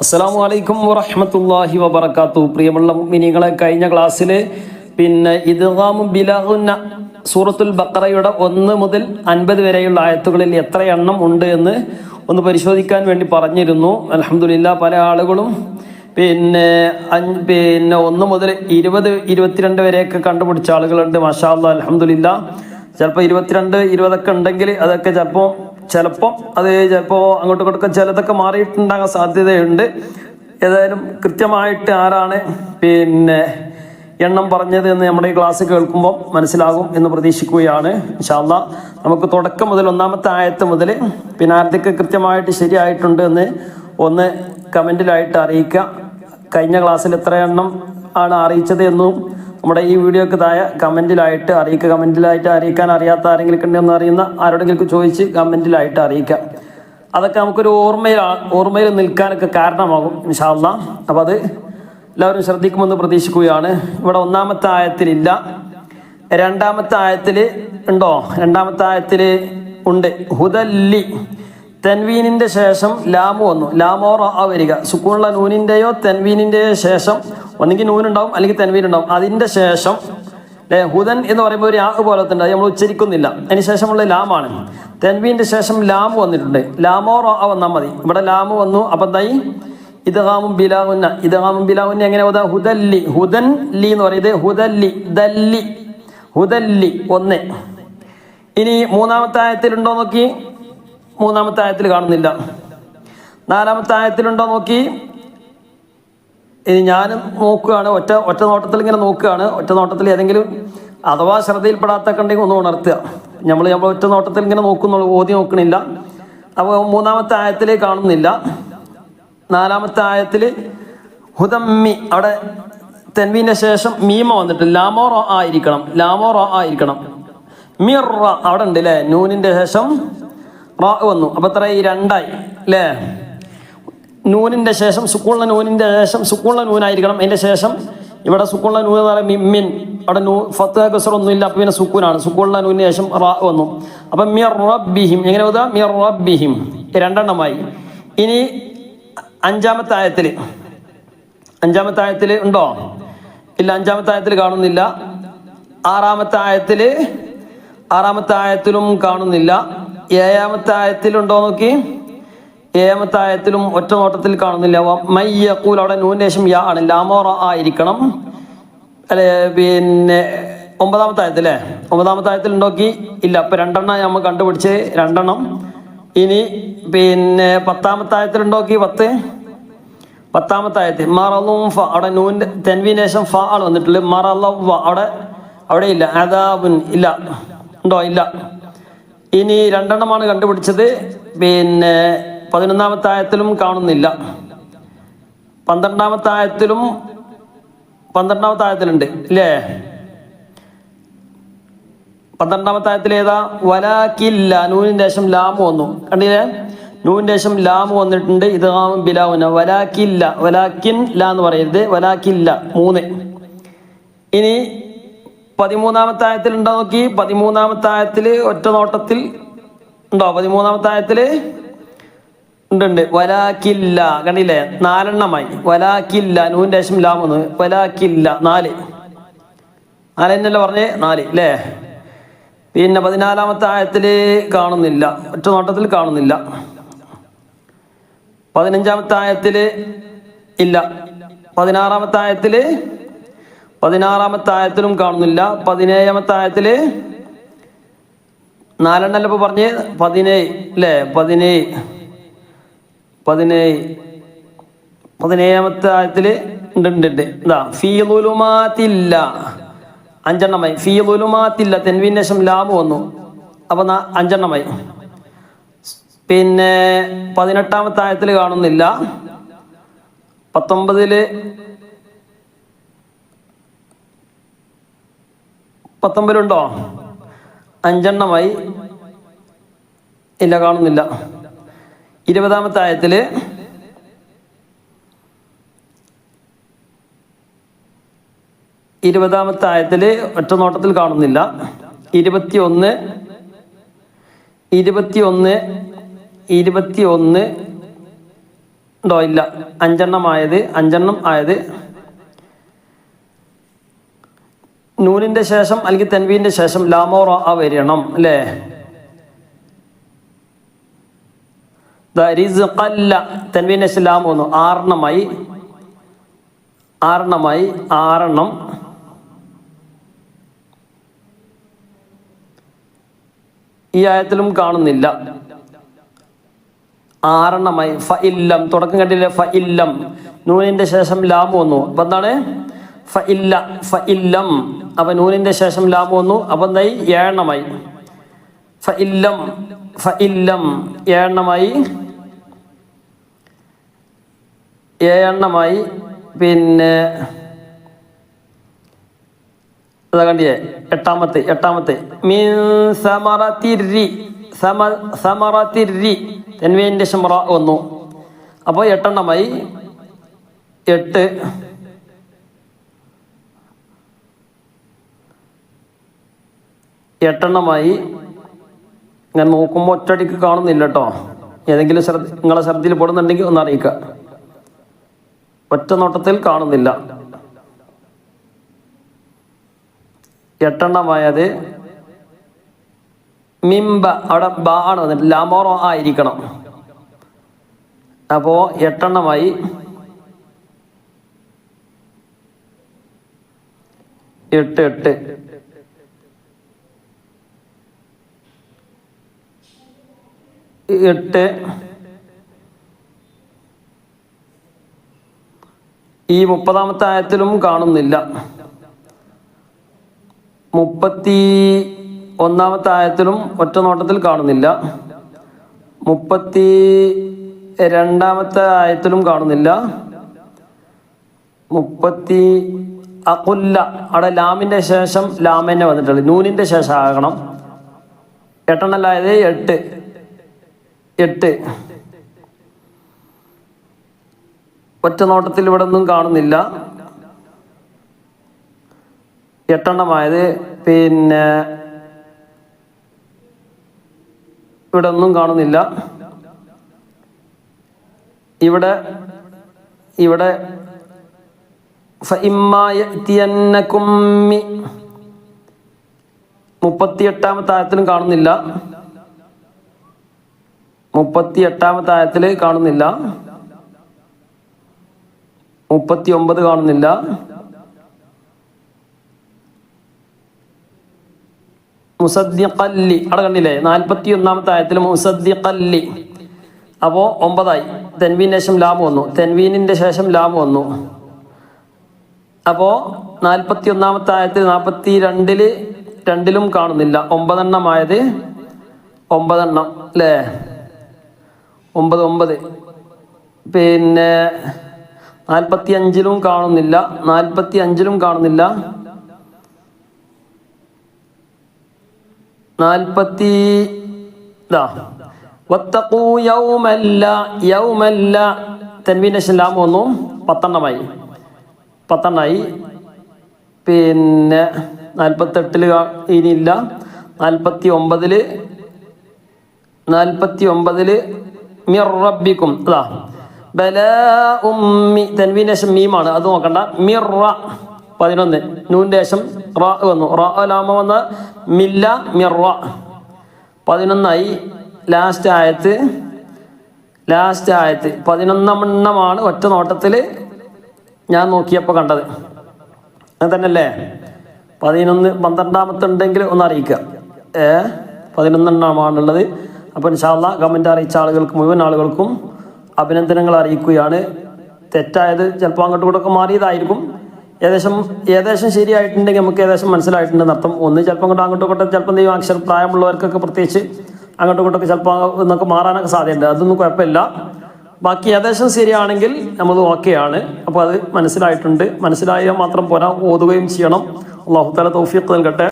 അസ്സലാമു അലൈക്കും വറഹ്മത്തുള്ളാഹി വബറകാതുഹു. പ്രിയമുള്ള മുഅ്മിനീങ്ങളെ, കഴിഞ്ഞ ക്ലാസ്സിൽ ഇദ്ഗാമു ബിലാഗുന്ന സൂറത്തുൽ ബഖറയുടെ 1 മുതൽ 50 വരെയുള്ള ആയത്തുകളിൽ എത്ര എണ്ണം ഉണ്ട് എന്ന് ഒന്ന് പരിശോധിക്കാൻ വേണ്ടി പറഞ്ഞിരുന്നു. അൽഹംദുലില്ലാഹ് പല ആളുകളും 1 മുതൽ 20-22 വരെയൊക്കെ കണ്ടുപിടിച്ച ആളുകളുണ്ട്. മാഷാ അല്ലാഹ്, അൽഹംദുലില്ലാഹ്. ചിലപ്പോൾ 22-20 ഒക്കെ ഉണ്ടെങ്കിൽ അതൊക്കെ ചിലപ്പോൾ അത് അങ്ങോട്ടും ഇങ്ങോട്ടൊക്കെ ചിലതൊക്കെ മാറിയിട്ടുണ്ടാകാൻ സാധ്യതയുണ്ട്. ഏതായാലും കൃത്യമായിട്ട് ആരാണ് എണ്ണം പറഞ്ഞത് എന്ന് നമ്മുടെ ഈ ക്ലാസ് കേൾക്കുമ്പോൾ മനസ്സിലാകും എന്ന് പ്രതീക്ഷിക്കുകയാണ്. ഇൻഷാ അല്ലാഹ് നമുക്ക് തുടക്കം മുതൽ 1-ാമത്തെ ആയത്ത് മുതൽ ആരൊക്കെ കൃത്യമായിട്ട് ശരിയായിട്ടുണ്ട് എന്ന് ഒന്ന് കമൻറ്റിലായിട്ട് അറിയിക്കുക. കഴിഞ്ഞ ക്ലാസ്സിൽ എത്ര എണ്ണം ആണ് അറിയിച്ചത് എന്നും നമ്മുടെ ഈ വീഡിയോക്ക് താഴെ കമൻറ്റിലായിട്ട് അറിയിക്കുക. കമൻറ്റിലായിട്ട് അറിയിക്കാൻ അറിയാത്ത ആരെങ്കിലും ഉണ്ടെന്ന് അറിയുന്ന ആരോടെങ്കിലും ചോദിച്ച് കമൻറ്റിലായിട്ട് അറിയിക്കുക. അതൊക്കെ നമുക്കൊരു ഓർമ്മയിൽ നിൽക്കാനൊക്കെ കാരണമാകും ഇൻഷാ അല്ലാഹ്. അപ്പോൾ അത് എല്ലാവരും ശ്രദ്ധിക്കുമെന്ന് പ്രതീക്ഷിക്കുകയാണ്. ഇവിടെ 1-ാമത്തെ ആയത്തിലില്ല. 2-ാമത്തെ ആയത്തിൽ ഉണ്ടോ? 2-ാമത്തെ ആയത്തിൽ ഉണ്ട്. ഹുദല്ലി, തെൻവീനിൻ്റെ ശേഷം ലാമു വന്നു. ലാമോ റ വരിക. സുക്കൂണുള്ള നൂനിൻ്റെയോ തെൻവീനിൻ്റെയോ ശേഷം ഒന്നെങ്കിൽ നൂനുണ്ടാവും അല്ലെങ്കിൽ തെൻവീൻ ഉണ്ടാവും. അതിൻ്റെ ശേഷം ഹുദൻ എന്ന് പറയുമ്പോൾ ഒരു പോലെ തന്നെ നമ്മൾ ഉച്ചരിക്കുന്നില്ല. അതിന് ശേഷമുള്ള ലാമാണ്. തെൻവീൻ്റെ ശേഷം ലാമു വന്നിട്ടുണ്ട്. ലാമോ റ വന്നാൽ മതി. ഇവിടെ ലാമു വന്നു. അപ്പം എന്തായി? ഇദ്ഗാമും ബിലാഗുന്ന. ഇദ്ഗാമും ബിലാഗുന്ന എങ്ങനെ ഓതാ? ഹുദല്ലി, ഹുദൻ ലി എന്ന് പറയുന്നത് ഹുദല്ലി, ദല്ലി, ഹുദല്ലി 1. ഇനി 3-ാമത്തെ ആയത്തിലുണ്ടോ നോക്കി. 3-ാമത്തെ ആയത്തിൽ കാണുന്നില്ല. 4-ാമത്തെ ആയത്തിലുണ്ടോ നോക്കി. ഇനി ഞാൻ നോക്കുകയാണ്, ഒറ്റ നോട്ടത്തിൽ ഇങ്ങനെ നോക്കുകയാണ്. ഒറ്റ നോട്ടത്തിൽ ഏതെങ്കിലും അഥവാ ശ്രദ്ധയിൽപ്പെടാത്തൊക്കെ ഉണ്ടെങ്കിൽ ഒന്ന് ഉണർത്തുക. നമ്മൾ ഒറ്റ നോട്ടത്തിൽ ഇങ്ങനെ നോക്കുന്നുള്ളൂ, ഓതി നോക്കണില്ല. അപ്പോൾ 3-ാമത്തെ ആയത്തിൽ കാണുന്നില്ല. 4-ാമത്തെ ആയത്തിൽ ഹുദമ്മി, അവിടെ തെൻവീൻ്റെ ശേഷം മീമ വന്നിട്ട് ലാമോ റ ആയിരിക്കണം. ലാമോ റ ആയിരിക്കണം. മിർ അവിടെ ഉണ്ട് അല്ലേ. നൂനിൻ്റെ ശേഷം റ വന്നു. അപ്പോൾ എത്ര? ഈ 2ആയി അല്ലേ. നൂനിൻ്റെ ശേഷം സുക്കൂണ നൂനിൻ്റെ ശേഷം സുക്കൂണ നൂനായിരിക്കണം. അതിൻ്റെ ശേഷം ഇവിടെ സുക്കൂണ നൂൻ എന്ന് പറയുമ്പോൾ മിൻ, അവിടെ ഫത്ത് കസറൊന്നും ഇല്ല. അപ്പോൾ പിന്നെ സുക്കൂനാണ്. സുക്കൂണ നൂനിന് ശേഷം റ വന്നു. അപ്പം മിർ റബ്ബിഹിം എങ്ങനെ വന്നാ? മിർ റബ്ബിഹിം 2 ഇനി 5-ാമത്തെ ആയത്തിൽ ഉണ്ടോ? ഇല്ല, 5-ാമത്തെ ആയത്തിൽ കാണുന്നില്ല. 6-ാമത്തെ ആയത്തിലും കാണുന്നില്ല. 7-ാമത്തെ ആയത്തിലുണ്ടോ നോക്കി. 7-ാമത്തെ ആയത്തിലും ഒറ്റ നോട്ടത്തിൽ കാണുന്നില്ല. മയ്യഖൂൽ, അവിടെ നൂൻ്റെ ശേഷം യാ ആണ്. ലാമോ റ ആയിരിക്കണം അല്ലെ. 9-ാമത്തെ ആയത്തില്ലേ. 9-ാമത്തെ ആയത്തിൽ ഉണ്ടോക്കി. ഇല്ല. അപ്പോൾ 2 നമ്മൾ കണ്ടുപിടിച്ച് 2. ഇനി 10-ാമത്തെ ആയത്തിലുണ്ടോക്കി. 10-ാമത്തെ ആയത്തിൽ മറലും ഫ, അവിടെ നൂൻ്റെ തെൻവീന് ശേഷം ഫ ആണ് വന്നിട്ടുള്ളത്. മറലവ അവിടെ ഇല്ല. അദാബുൻ ഇല്ല. ഉണ്ടോ? ഇല്ല. ഇനി 2 കണ്ടുപിടിച്ചത്. 11-ാമത്തെ ആയത്തിലും കാണുന്നില്ല. 12-ാമത്തെ ആയത്തിലുണ്ട് ഇല്ലേ. 12-ാമത്തെ ആയത്തിൽ ഏതാ? വലാക്കില്ല, നൂനിൻ്റെ ശേഷം ലാമു വന്നു. കണ്ടില്ലേ? നൂനിൻ്റെ ശേഷം ലാമു വന്നിട്ടുണ്ട്. ഇദ്ഗാമും ബിലാഗുന്ന. വലാക്കില്ല, വലാക്കിൻ ല എന്ന് പറയരുത്. വലാക്കില്ല 3. ഇനി 13-ാമത്തെ ആയത്തിൽ ഉണ്ടോ നോക്കി. 13-ാമത്തെ ആയത്തിൽ ഒറ്റ നോട്ടത്തിൽ ഉണ്ടോ? 13-ാമത്തെ ആയത്തിൽ ഉണ്ട്. വലാക്കില്ല, കണ്ടില്ലേ? 4 വലാക്കില്ല, നൂൻ്റെ ശേഷം ലാം വന്നു. വലാക്കില്ല 4 എന്നല്ലേ പറഞ്ഞേ? 4 അല്ലേ. പിന്നെ 14-ാമത്തെ ആയത്തിൽ കാണുന്നില്ല. ഒറ്റ നോട്ടത്തിൽ കാണുന്നില്ല. 15-ാമത്തെ ആയത്തിൽ ഇല്ല. 16-ാമത്തെ ആയത്തിലും കാണുന്നില്ല. 17-ാമത്തെ ആയത്തിൽ 4 ഇപ്പോൾ പറഞ്ഞ് 17 അല്ലേ. 17-ാമത്തെ ആയത്തിൽ ഉണ്ട്. എന്താ? ഫീ ളുലുമാത്തില്ല 5. ഫീ ളുലുമാത്തില്ല, തെൻവീൻ്റെ ശേഷം ലാമു വന്നു. അപ്പോൾ 5. പിന്നെ 18-ാമത്തെ ആയത്തിൽ കാണുന്നില്ല. 19 ഉണ്ടോ? 5 ഇല്ല, കാണുന്നില്ല. 20-ാമത്തെ ആയത്തിൽ ഒറ്റ നോട്ടത്തിൽ കാണുന്നില്ല. 21 21 ഉണ്ടോ? ഇല്ല. 5 ആയത് നൂനിന്റെ ശേഷം അല്ലെങ്കിൽ തൻവീന്റെ ശേഷം ലാമോ റ വരണം അല്ലേ? റിസ്ഖല്ല തൻവീന്റെ ശേഷം ലാം വന്നു. 6 ഈ ആയത്തിലും കാണുന്നില്ല. 6 ഫഇല്ലം തുടക്കം കണ്ടില്ലേ? ഫഇല്ലം നൂനിന്റെ ശേഷം ലാം വന്നു. അപ്പൊ എന്താണ്? ഫഇല്ലം. അപ്പൊ നൂനിന്റെ ശേഷം ലാം വന്നു. അപ്പൊ എന്തായി? 7 ഫഇല്ലം 7 പിന്നെ അതാ കണ്ടിയേ? എട്ടാമത്തെ മിൻ സമറത്തിരി തൻവീന്റെ ശേഷം റ വന്നു. അപ്പോൾ 8 ഞാൻ നോക്കുമ്പോൾ ഒറ്റടിക്ക് കാണുന്നില്ല കേട്ടോ. ഏതെങ്കിലും നിങ്ങളെ ശ്രദ്ധയിൽ പെടുന്നുണ്ടെങ്കിൽ ഒന്ന് അറിയിക്കുക. ഒറ്റ നോട്ടത്തിൽ കാണുന്നില്ല. 8 മിംബ അവിടെ ബ ആണ് വന്നിട്ട് ലാമോറോ ആയിരിക്കണം. അപ്പോ 8 8 ഈ 30ാമത്തെ ആയത്തിലും കാണുന്നില്ല. 31ാമത്തെ ആയത്തിലും ഒറ്റ നോട്ടത്തിൽ കാണുന്നില്ല. 32ാമത്തെ ആയത്തിലും കാണുന്നില്ല. അഖുല്ല അവിടെ ലാമിന്റെ ശേഷം ലാം തന്നെ വന്നിട്ടുള്ളൂ. നൂനിന്റെ ശേഷം ആകണം. 8 ആയത് 8 ഒറ്റ നോട്ടത്തിൽ ഇവിടെ ഒന്നും കാണുന്നില്ല. 8 ആയത് പിന്നെ ഇവിടെ ഒന്നും കാണുന്നില്ല. ഇവിടെ 38ാമത്തെ ആയത്തിലും കാണുന്നില്ല. 38ാമത്തെ ആയത്തിൽ കാണുന്നില്ല. 39 കാണുന്നില്ല. മുസദ്ദിഖല്ലി അവിടെ കണ്ടില്ലേ? 41ാമത്തെ ആയത്തിൽ മുസദ്ദിഖല്ലി. അപ്പോ 9 തൻവീനിന്റെ ശേഷം ലാം വന്നു. തൻവീനിന്റെ ശേഷം ലാം വന്നു. അപ്പോ 41ാമത്തെ ആയത്തിൽ 42ലും കാണുന്നില്ല. 9 ആയത് 9 അല്ലേ? 9 പിന്നെ 45ലും കാണുന്നില്ല. 45ലും കാണുന്നില്ല. 40 വത്തഖൂ യൗമല്ല തൻവീനിന്റെ ശേഷം ലാം വന്നു. 10 പിന്നെ 48ല് ഇനിയില്ല. 49ല് മിർ റബ്ബിക്കും ബലാ ഉമ്മി തൻവീനിന്റെ ശേഷം മീമാണ്. അത് നോക്കണ്ട. മിർ 11 നൂന്റെ ശേഷം റ വന്നു. റ ലാമ വന്ന മില്ല മിർ 11 ലാസ്റ്റ് ആയത്ത് 11 ഒറ്റ നോട്ടത്തിൽ ഞാൻ നോക്കിയപ്പോൾ കണ്ടത്. അങ്ങനെ തന്നെയല്ലേ? 11 12ാമത്തെ ഉണ്ടെങ്കിൽ ഒന്ന് അറിയിക്കുക. 11 അപ്പോൾ ഇൻഷാ അല്ലാഹ് കമൻ്റ് അറിയിച്ച ആളുകൾക്ക് മുഴുവൻ ആളുകൾക്കും അഭിനന്ദനങ്ങൾ അറിയിക്കുകയാണ്. തെറ്റായത് ചിലപ്പോൾ അങ്ങോട്ടും ഇങ്ങോട്ടൊക്കെ മാറിയതായിരിക്കും. ഏകദേശം ശരിയായിട്ടുണ്ടെങ്കിൽ നമുക്ക് ഏകദേശം മനസ്സിലായിട്ടുണ്ടെന്ന് അർത്ഥം. ഒന്ന് ചിലപ്പോൾ അങ്ങോട്ടും ഇങ്ങോട്ടും ചിലപ്പോൾ എന്തെങ്കിലും അക്ഷരം പ്രായമുള്ളവർക്കൊക്കെ പ്രത്യേകിച്ച് അങ്ങോട്ടും ഇങ്ങോട്ടൊക്കെ ചിലപ്പോൾ എന്നൊക്കെ മാറാനൊക്കെ സാധ്യതയുണ്ട്. അതൊന്നും കുഴപ്പമില്ല. ബാക്കി ഏകദേശം ശരിയാണെങ്കിൽ നമ്മൾ ഓക്കെയാണ്. അപ്പോൾ അത് മനസ്സിലായിട്ടുണ്ട്. മനസ്സിലായാൽ മാത്രം പോരാ, ഓതുകയും ചെയ്യണം. അല്ലാഹു തആല തൗഫീഖ് നൽകട്ടെ.